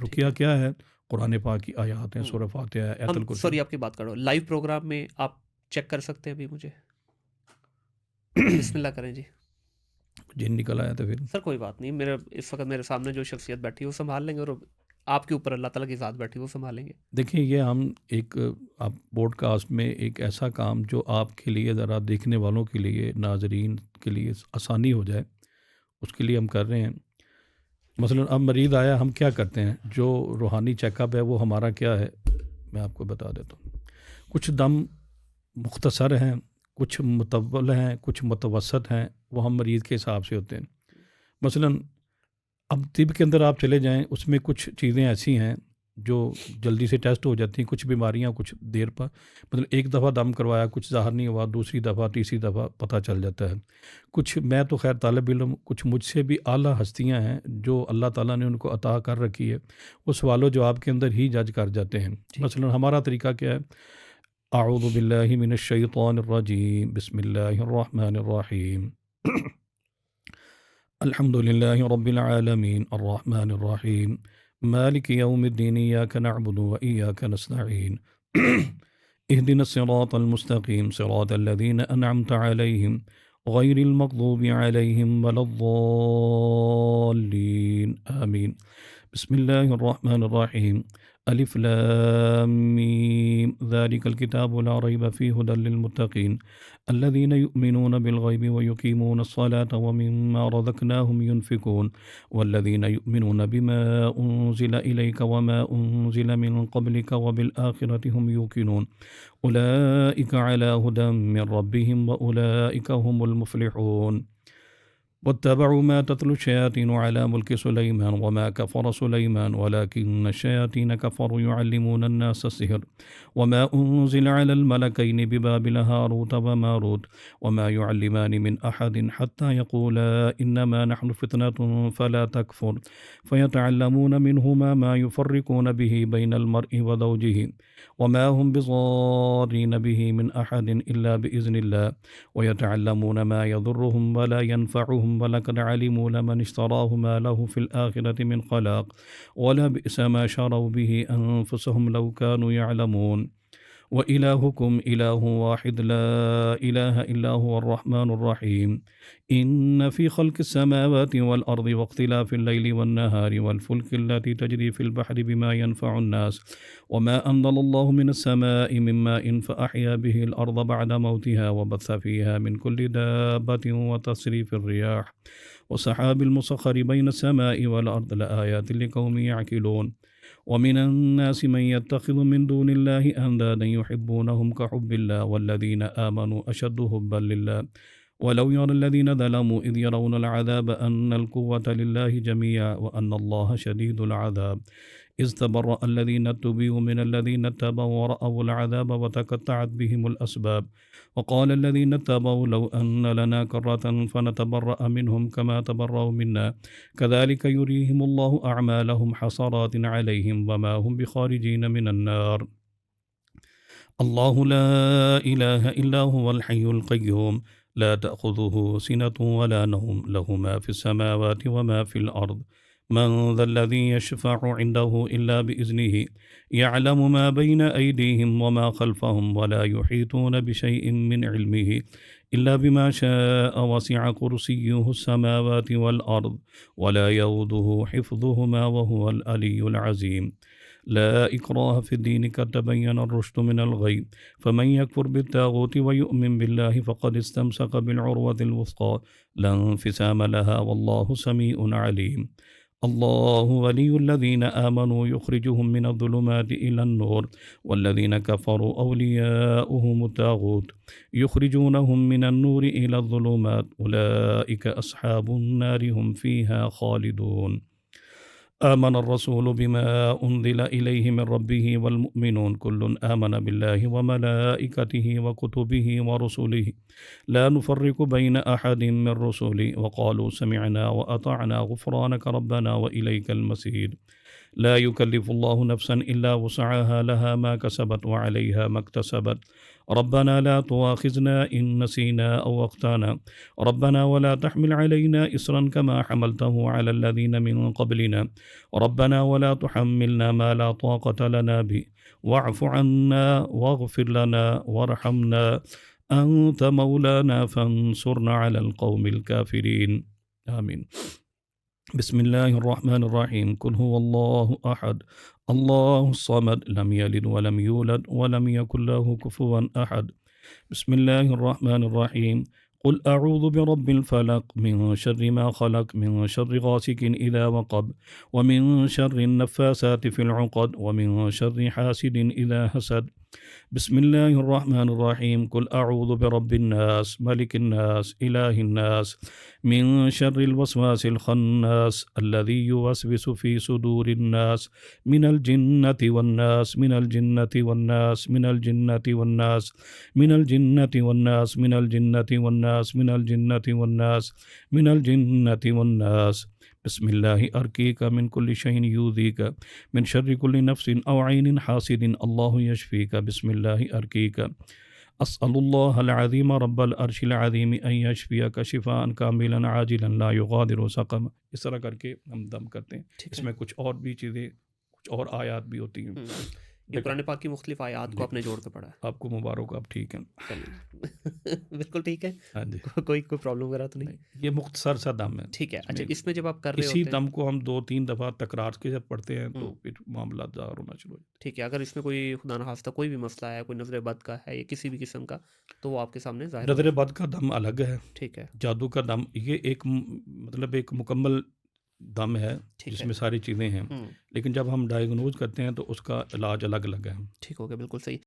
ठीक रुकिया है। क्या है? कुरान पाक की आयत हैं, हुँ। सूरह फातिहा है, हम आयतुल कुर्सी। सॉरी आपकी बात कर रहा हूँ। लाइव प्रोग्राम में आप चेक कर सकते हैं अभी मुझे? बिस्मिल्लाह करें जी। जिन निकल आया था फिर। सर कोई बात नहीं, मेरे इस वक़्त मेरे सामने जो शख्सियत बैठी है वो सँभाल लेंगे, और आपके ऊपर अल्लाह ताला की ज़ात बैठी है वो सँभालेंगे। देखिए ये हम एक आप पॉडकास्ट में एक ऐसा काम जो आपके लिए ज़रा देखने वालों के लिए, नाज़रीन के लिए आसानी हो जाए, उसके लिए हम कर रहे हैं। मसलन अब मरीज़ आया, हम क्या करते हैं? जो रूहानी चेकअप है वो हमारा क्या है, मैं आपको बता देता हूँ। कुछ दम मुख्तसर हैं, कुछ मुतव्वल हैं, कुछ मुतवसत हैं, वो हम मरीज़ के हिसाब से होते हैं। मसलन अब तिब के अंदर आप चले जाएँ, उसमें कुछ चीज़ें ऐसी हैं जो जल्दी से टेस्ट हो जाती हैं, कुछ बीमारियाँ कुछ देर पर, मतलब एक दफ़ा दम करवाया कुछ ज़ाहिर नहीं हुआ, दूसरी दफ़ा तीसरी दफ़ा पता चल जाता है। कुछ मैं तो ख़ैर तालिब इल्म, कुछ मुझसे भी आला हस्तियाँ हैं जो अल्लाह ताला ने उनको अता कर रखी है, वो सवालो जवाब के अंदर ही जज कर जाते हैं। ठीक है। मसलन हमारा तरीका क्या है? अऊज़ु बिल्लाहि मिनश शैतानिर रजीम, बिस्मिल्लाहिर रहमानिर रहीम। अल्हम्दुलिल्लाहि रब्बिल आलमीन, अर्रहमानिर रहीम, मालिकि यौमिद्दीन, इय्याका नअबुदु व इय्याका नस्तईन। इहदिनस सिरातल मुस्तकीम, सिरातल लज़ीना अनअमत अलैहिम, गैरिल मग़दूबि अलैहिम वलद्दॉल्लीन, आमीन। बिस्मिल्लाहिर्रहमानिर्रहीम। अलिफ लाम मीम, ज़ालिकल किताबु ला रैब फ़ीहि हुदल लिलमुत्तक़ीन, अल्लज़ीना युमिनूना बिलग़ैबि व युक़ीमूनस्सलाता व मिम्मा रज़क़नाहुम युनफ़िक़ून, वल्लज़ीना युमिनूना बिमा उन्ज़िला इलैका व मा उन्ज़िला मिन क़ब्लिका व बिलआख़िरति हुम यूक़िनून, उलाइका अला हुदम मिन रब्बिहिम व उलाइका हुमुल मुफ़्लिहून। वत्तबअू मा तत्लु शयातीनु अला मुल्कि सुलैमान वमा कफ़र सुलैमान वलाकिन्न शयातीन कफ़रू युअल्लिमूना अन्नास अस्सिह्र वमा उन्ज़िला अलल मलकैनि बिबाबिल हारूत व मारूत वमा युअल्लिमानि मिन अहदिन हत्ता यक़ूला इन्नमा नहनु फ़ितनतुन फला तकफ़ुर फ़यतअल्लमून मिन्हुमा मा युफ़र्रिक़ून बिही बैनल मर्इ व ज़ौजिही वमा हुम बिज़ार्रीन बिही मिन अहदिन इल्ला बिइज़्निल्लाह वयतअल्लमून मा यज़ुर्रुहुम वला यनफ़अुहुम वलक़द अलिमू लमन इश्तराहु मा लहु फ़िल आख़िरति मिन ख़लाक़ वलबिअस मा शरौ बिही अनफ़ुसहुम लौ कानू यअलमून। व इलाहुकुम इलाहुन वाहिद ला इलाहा इल्ला हुवल रहमानुर रहीम। इन्न फ़ी ख़ल्क़िस समावाति वल अर्दि वख्तिलाफ़िल लैलि वन नहारि वल फ़ुल्कि अल्लती तजरी फ़िल बहरि बिमा यनफ़अुन नास वमा अंज़लल्लाहु मिनस समाइ मिन माइन फ़अह्या बिहिल अर्द बअद मौतिहा वबस्स फ़ीहा मिन कुल्लि दाब्बतिन व तस्रीफ़िर रियाह व सहाबिल मुसख़्ख़रि बैनस समाइ वल अर्दि लआयातिन लिक़ौमिन यअक़िलून। वमिनन्नासि मन यत्तख़िज़ु मिन दूनिल्लाहि अंदादन युहिब्बूनहुम कहुब्बिल्लाह वल्लज़ीना आमनू अशद्दु हुब्बन लिल्लाह वलौ यरल्लज़ीना ज़लमू इज़ यरौनल अज़ाब अन्नल कुव्वता लिल्लाहि जमीअन व अन्नल्लाहा शदीदुल अज़ाब। इज़ तबर्रअ अल्लज़ीना तुबिऊ मिनल्लज़ीना इत्तबऊ व रअवुल अज़ाब व तक़त्तअत बिहिमुल अस्बाब वक़ाल अल्लज़ीना इत्तबऊ लौ अन्न लना कर्रतन फ़नतबर्रअ मिनहुम कमा तबर्रऊ मिन्ना कज़ालिक युरीहिमुल्लाहु अअमालहुम हसरातिन अलैहिम वमा हुम बिखारिजीन मिनन्नार। अल्लाहु ला इलाहा इल्ला हुवल हय्युल क़य्यूम, ला तअख़ुज़ुहु सिनतुन वला नौम, लहु मा फ़िस समावाति व मा फ़िल अर्द। मन ज़ल्लज़ी यशफ़अु इन्दहु इल्ला बिइज़्निहि, यअलमु मा बैन अयदीहिम व मा ख़ल्फ़हुम वला युहीतून बिशैइन मिन इल्मिहि इल्ला बिमा शाअ वसिअ कुर्सियुहुस समावाति वल अर्द वला यऊदुहु हिफ़्ज़ुहुमा व हुवल अलिय्युल अज़ीम। ला इक्राह फ़िद्दीन क़द तबय्यनर रुश्दु मिनल ग़य, फ़मन यकफ़ुर बित्ताग़ूति व युअमिन बिल्लाहि फ़क़द इस्तमसक बिलउर्वतिल वुस्क़ा ला इंफ़िसाम लहा वल्लाहु समीउन अलीम। अल्लाहु वलियुल्लज़ीना आमनू युख़रिजुहुम मिनज़्ज़ुलुमाति इलन्नूर वल्लज़ीना कफ़रू औलियाउहुमुत ताग़ूत युख़रिजूनहुम मिनन्नूरि इलज़्ज़ुलुमात उलाइका अस्हाबुन नारि हुम फ़ीहा ख़ालिदून। आमन अर्रसूलु बिमा उन्ज़िला इलैहि मिन रब्बिहि वल मुअ्मिनून कुल्लुन आमन बिल्लाहि व मलाइकतिहि व कुतुबिहि व रुसुलिहि ला नुफ़र्रिक़ु बैन अहदिम मिन रुसुलिहि व क़ालू समिअना व अतअना ग़ुफ़्रानक रब्बना व इलैकल मसीर। ला युकल्लिफुल्लाहु नफ्सन इल्ला वुसअहा लहा मा कसबत व अलैहा मक्तसबत रब्बना ला तुआखिजना इन नसीना औ अख्ताना रब्बना वला तहमिल अलैना इसरन कमा हमलतहु अला लज़ीना मिन क़ब्लिना रब्बना वला तुहम्मिलना मा ला ताक़त लना बि वाअफ़ु अन्ना वाग़फ़िर लना वरहमना अंत मौलाना फंसुरना अलल क़ौमिल काफ़िरीन। आमीन। बिस्मिल्लाहिर्रहमानिर्रहीम। कुल हुवल्लाहु अहद अल्लाहुस समद लम यलिद वलम यूलद वलम यकुल लहु कुफुवन अहद। बिस्मिल्लाहिर्रहमानिर्रहीम। कुल अऊज़ु बिरब्बिल फलक मिन शर्रि मा खलक मिन शर्रि गासिकिन इज़ा वक़ब व मिन शर्रि नफ़्फ़ासाति फ़िल उक़द व मिन शर्रि हासिदिन इज़ा हसद। बिस्मिल्लाहिर्रहमानिर्रहीम। कुल अऊज़ु बिरब्बिन नास मलिकिन नास इलाहिन नास मिन शर्रिल वस्वासिल खन्नास अल्लज़ी युवस्विसु फ़ी सुदूरिन नास मिनल जिन्नति वन्नास मिनल जिन्नति वन्नास मिनल जिन्नति वन्नास मिनल जिन्नति वन्नास मिनल जिन्नति वन्नास मिनल जिन्नति वन्नास मिनल जिन्नति वन्नास। बिस्मिल्लाहि अर्कीका मिन कुल्लि शैइन यूज़ीका मिन शर्रि कुल्लि नफ्सिन औ ऐनिन हासिदिन अल्लाहु यशफ़ीका। बिस्मिल्लाहि अर्कीका अस्अलुल्लाहल अज़ीम रब्बल अर्शिल अज़ीम अन यशफ़ियका शिफ़ाअन कामिलन आजिलन ला युग़ादिरु सक़मा। इस तरह करके हम दम करते हैं। ठीक है। इसमें कुछ और भी चीज़ें, कुछ और आयात भी होती हैं। ये कुरान पाक की मुख्तलिफ आयात को आपने जोड़ के पढ़ा है। आपको मुबारक, आप ठीक हैं? चलिए बिल्कुल ठीक है। हाँ जी। कोई प्रॉब्लम वगैरह तो नहीं? ये मुख्तसर सा दम है। ठीक है। अच्छा, इसमें इसमें जब आप कर रहे इसी होते हैं, दम को हम 2-3 दफ़ा तकरार के साथ पढ़ते हैं तो फिर मामला ज़ाहिर होना शुरू हो जाता ठीक है, अगर इसमें कोई खुदा न खास्ता कोई भी मसला है, कोई नज़र बद का है या किसी भी किस्म का, तो वो आपके सामने है। ज़ाहिर हो नज़र बद का दम अलग है, ठीक है। जादू का दम ये एक मतलब एक मुकम्मल दम है ठीक जिसमें है। सारी चीज़ें हैं, लेकिन जब हम डायग्नोज करते हैं तो उसका इलाज अलग अलग है। ठीक हो गया, बिल्कुल सही।